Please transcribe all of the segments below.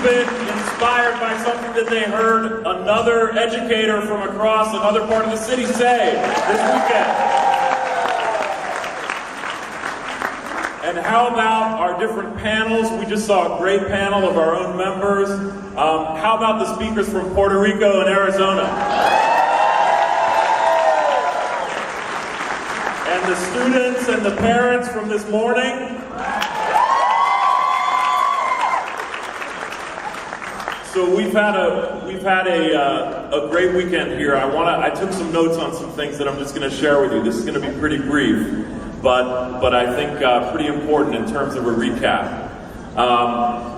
been inspired by something that they heard another educator from across another part of the city say this weekend? And how about our different panels? We just saw a great panel of our own members. How about the speakers from Puerto Rico and Arizona? And the students and the parents from this morning? So we've had a great weekend here. I took some notes on some things that I'm just going to share with you. This is going to be pretty brief, but I think pretty important in terms of a recap.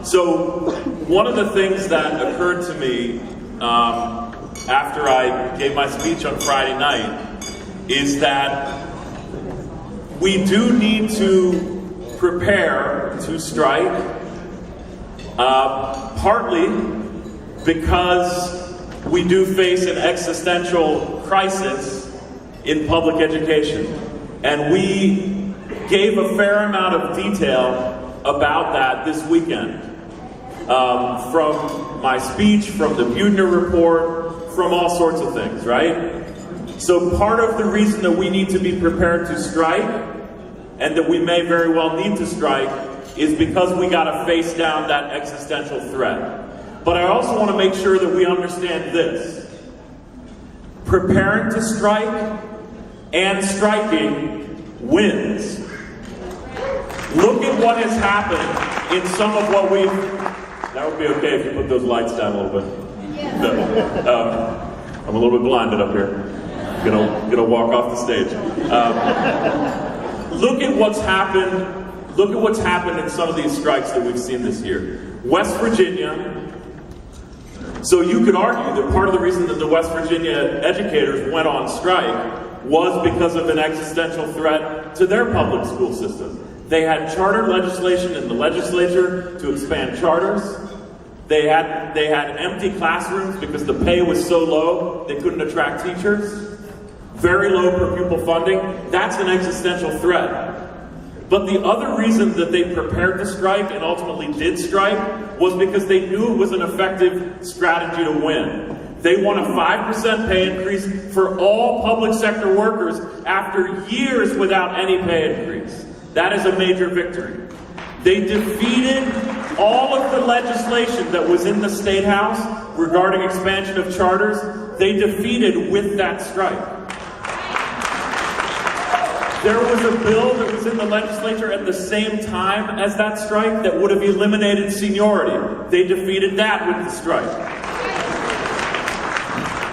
So one of the things that occurred to me after I gave my speech on Friday night is that we do need to prepare to strike, partly because we do face an existential crisis in public education. And we gave a fair amount of detail about that this weekend. From my speech, from the Buettner report, from all sorts of things, right? So part of the reason that we need to be prepared to strike, and that we may very well need to strike, is because we gotta face down that existential threat. But I also want to make sure that we understand this. Preparing to strike and striking wins. Look at what has happened in some of what we've... That would be okay if you put those lights down a little bit. Yeah. I'm a little bit blinded up here. Gonna walk off the stage. Look at what's happened. Look at what's happened in some of these strikes that we've seen this year. West Virginia. So you could argue that part of the reason that the West Virginia educators went on strike was because of an existential threat to their public school system. They had charter legislation in the legislature to expand charters. They had empty classrooms because the pay was so low they couldn't attract teachers. Very low per pupil funding. That's an existential threat. But the other reason that they prepared to strike and ultimately did strike was because they knew it was an effective strategy to win. They won a 5% pay increase for all public sector workers after years without any pay increase. That is a major victory. They defeated all of the legislation that was in the State House regarding expansion of charters. They defeated with that strike. There was a bill that was in the legislature at the same time as that strike that would have eliminated seniority. They defeated that with the strike.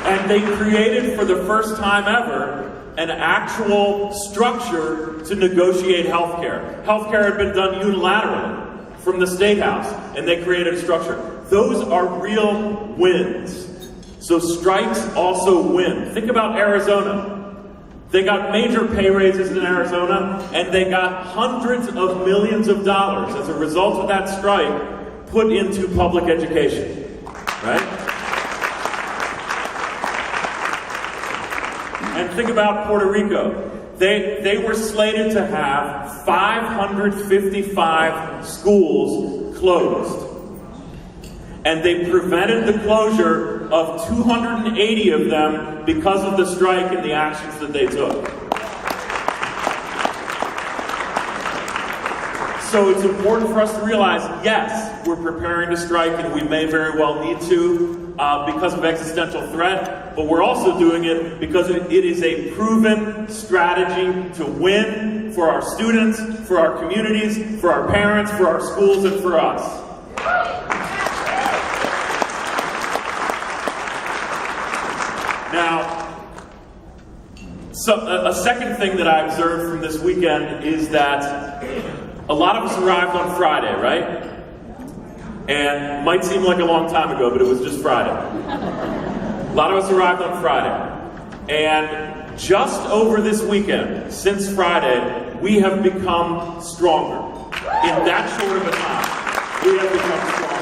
And they created, for the first time ever, an actual structure to negotiate healthcare. Healthcare had been done unilaterally from the State House, and they created a structure. Those are real wins. So strikes also win. Think about Arizona. They got major pay raises in Arizona, and they got hundreds of millions of dollars as a result of that strike put into public education, right? And think about Puerto Rico. They were slated to have 555 schools closed. And they prevented the closure of 280 of them because of the strike and the actions that they took. So it's important for us to realize, yes, we're preparing to strike and we may very well need to because of existential threat, but we're also doing it because it is a proven strategy to win for our students, for our communities, for our parents, for our schools, and for us. Now, a second thing that I observed from this weekend is that a lot of us arrived on Friday, right? And it might seem like a long time ago, but it was just Friday. A lot of us arrived on Friday. And just over this weekend, since Friday, we have become stronger. In that short of a time, we have become stronger.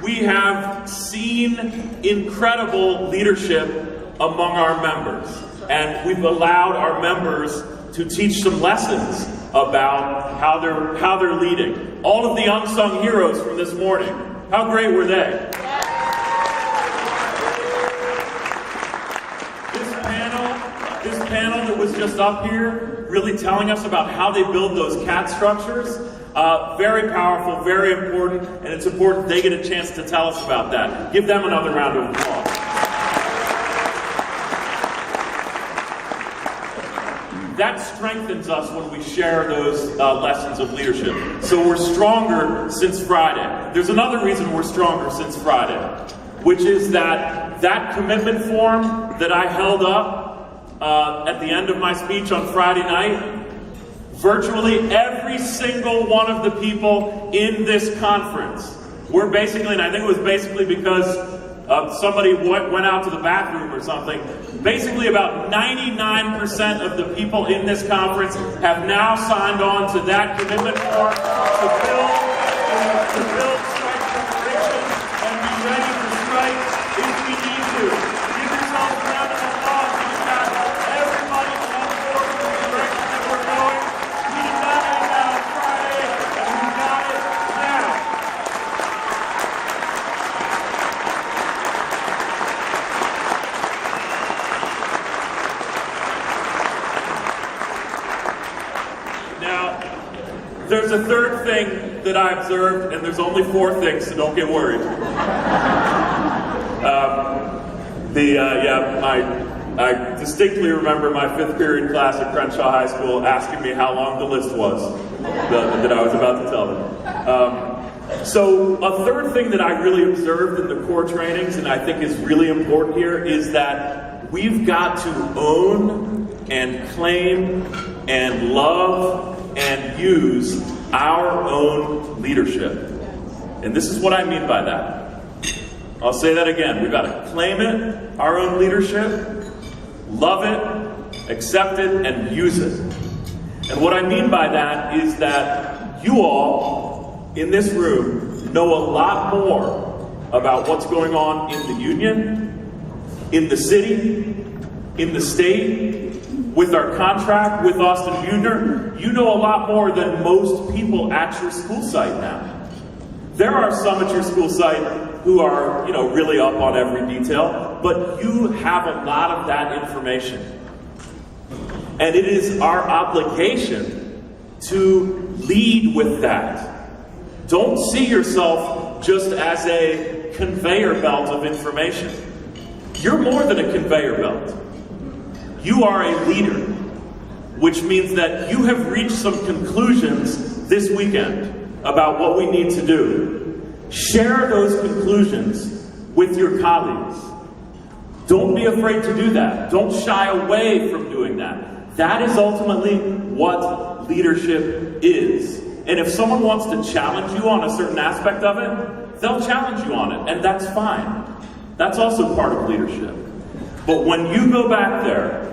We have seen incredible leadership among our members. And we've allowed our members to teach some lessons about how they're leading. All of the unsung heroes from this morning. How great were they? This panel that was just up here, really telling us about how they build those CAD structures. Very powerful, very important, and it's important they get a chance to tell us about that. Give them another round of applause. That strengthens us when we share those lessons of leadership. So we're stronger since Friday. There's another reason we're stronger since Friday, which is that commitment form that I held up at the end of my speech on Friday night, virtually every single one of the people in this conference were basically, and I think it was basically because somebody went out to the bathroom or something, basically about 99% of the people in this conference have now signed on to that commitment form to build strike preparations and be ready to strike if we need to. Give yourselves a round of applause. We've got everybody on board with the direction that we're going. We did not have that on Friday, and we got it now. Now, there's a third thing that I observed, and there's only 4 things, so don't get worried. I distinctly remember my 5th period class at Crenshaw High School asking me how long the list was that I was about to tell them. So a third thing that I really observed in the core trainings, and I think is really important here, is that we've got to own and claim and love and use our own leadership. And this is what I mean by that. I'll say that again. We've got to claim it, our own leadership, love it, accept it, and use it. And what I mean by that is that you all in this room know a lot more about what's going on in the union, in the city, in the state, with our contract with Austin Buehner. You know a lot more than most people at your school site now. There are some at your school site who are, really up on every detail, but you have a lot of that information. And it is our obligation to lead with that. Don't see yourself just as a conveyor belt of information. You're more than a conveyor belt. You are a leader, which means that you have reached some conclusions this weekend about what we need to do. Share those conclusions with your colleagues. Don't be afraid to do that. Don't shy away from doing that. That is ultimately what leadership is. And if someone wants to challenge you on a certain aspect of it, they'll challenge you on it, and that's fine. That's also part of leadership. But when you go back there,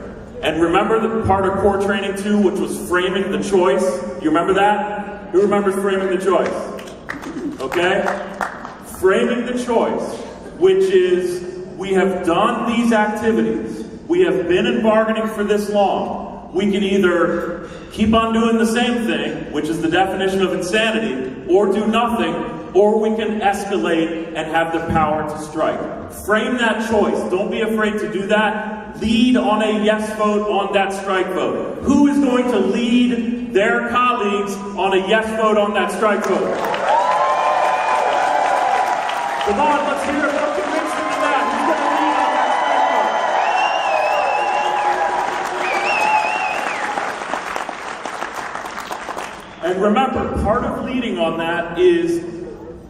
and remember the part of core training 2, which was framing the choice? You remember that? Who remembers framing the choice? Okay? Framing the choice, which is, we have done these activities. We have been in bargaining for this long. We can either keep on doing the same thing, which is the definition of insanity, or do nothing, or we can escalate and have the power to strike. Frame that choice. Don't be afraid to do that. Lead on a yes vote on that strike vote. Who is going to lead their colleagues on a yes vote on that strike vote? Come on, let's hear it. What convinced them of that? Who's going to lead on that strike vote? And remember, part of leading on that is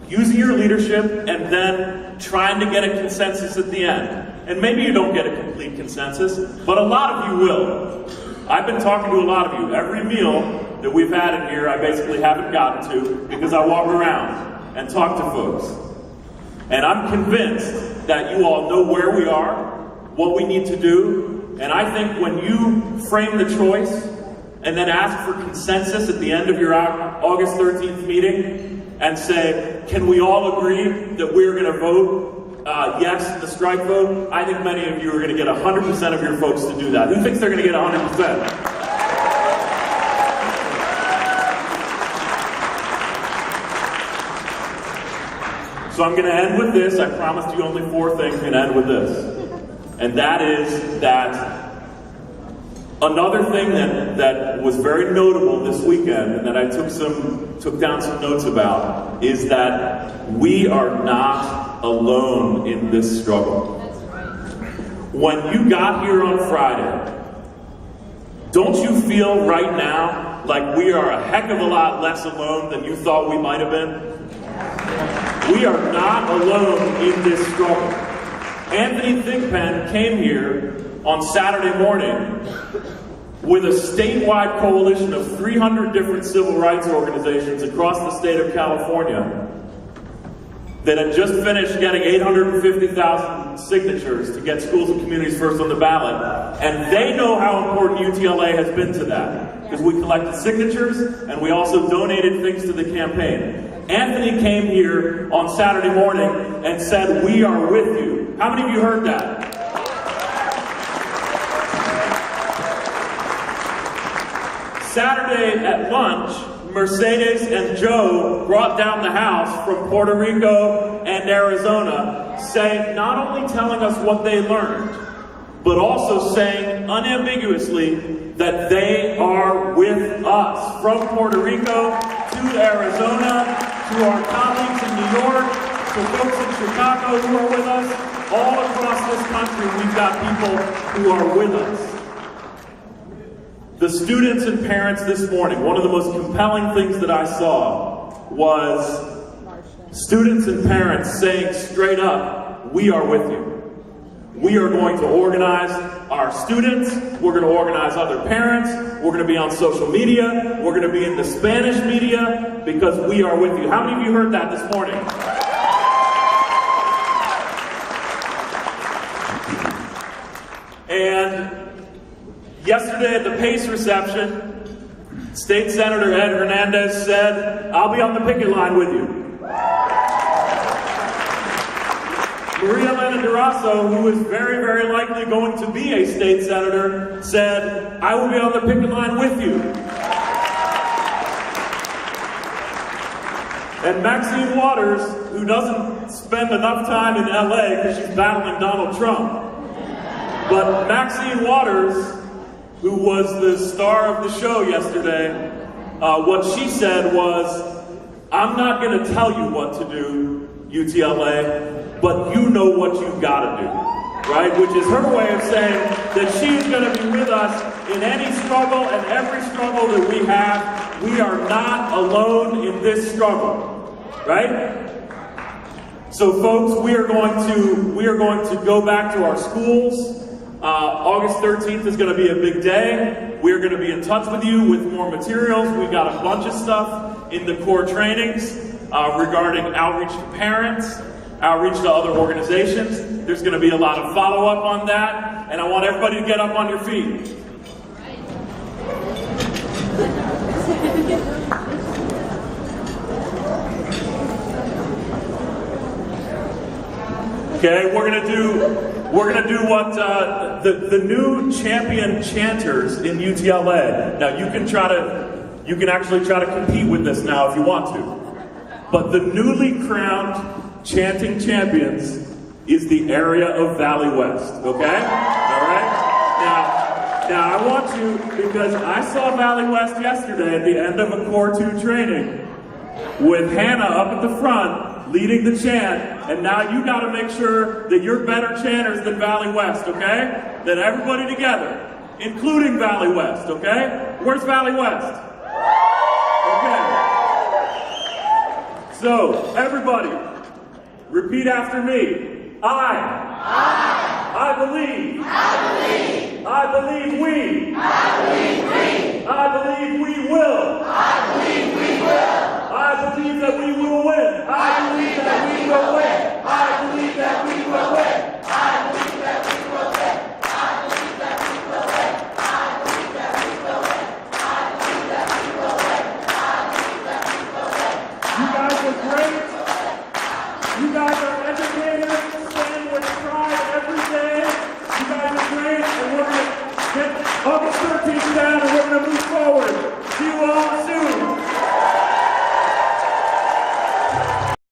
using your leadership and then trying to get a consensus at the end. And maybe you don't get a complete consensus, but a lot of you will. I've been talking to a lot of you. Every meal that we've had in here, I basically haven't gotten to because I walk around and talk to folks. And I'm convinced that you all know where we are, what we need to do, and I think when you frame the choice and then ask for consensus at the end of your August 13th meeting and say, can we all agree that we're going to vote yes to the strike vote? I think many of you are going to get 100% of your folks to do that. Who thinks they're going to get 100%? So I'm going to end with this. I promised you only 4 things, and end with this. And that is that another thing that was very notable this weekend, and that I took down some notes about, is that we are not alone in this struggle. When you got here on Friday, don't you feel right now like we are a heck of a lot less alone than you thought we might have been? We are not alone in this struggle. Anthony Thigpen came here on Saturday morning with a statewide coalition of 300 different civil rights organizations across the state of California that had just finished getting 850,000 signatures to get schools and communities first on the ballot. And they know how important UTLA has been to that, because we collected signatures and we also donated things to the campaign. Anthony came here on Saturday morning and said, "We are with you." How many of you heard that? Saturday at lunch, Mercedes and Joe brought down the house from Puerto Rico and Arizona, saying, not only telling us what they learned, but also saying unambiguously that they are with us. From Puerto Rico to Arizona, to our colleagues in New York, to folks in Chicago who are with us, all across this country, we've got people who are with us. The students and parents this morning, one of the most compelling things that I saw was students and parents saying straight up, "We are with you. We are going to organize our students. We're going to organize other parents. We're going to be on social media. We're going to be in the Spanish media because we are with you." How many of you heard that this morning? And yesterday at the PACE reception, State Senator Ed Hernandez said, "I'll be on the picket line with you." Maria Elena Durazo, who is very, very likely going to be a state senator, said, "I will be on the picket line with you." And Maxine Waters, who doesn't spend enough time in LA because she's battling Donald Trump, but Maxine Waters, who was the star of the show yesterday, what she said was, "I'm not going to tell you what to do, UTLA, but you know what you gotta do," right? Which is her way of saying that she is gonna be with us in any struggle and every struggle that we have. We are not alone in this struggle, right? So folks, we are going to go back to our schools. August 13th is gonna be a big day. We're gonna be in touch with you with more materials. We got a bunch of stuff in the core trainings regarding outreach to parents, outreach to other organizations. There's going to be a lot of follow-up on that, and I want everybody to get up on your feet. Okay, we're gonna do what the new champion chanters in UTLA. Now you can actually try to compete with this now if you want to, but the newly crowned chanting champions is the area of Valley West, okay? All right? Now I want you, because I saw Valley West yesterday at the end of a Core 2 training with Hannah up at the front leading the chant, and now you gotta make sure that you're better chanters than Valley West, okay? Then everybody together, including Valley West, okay? Where's Valley West? Okay. So, everybody, repeat after me. I believe. I believe we. I believe we will.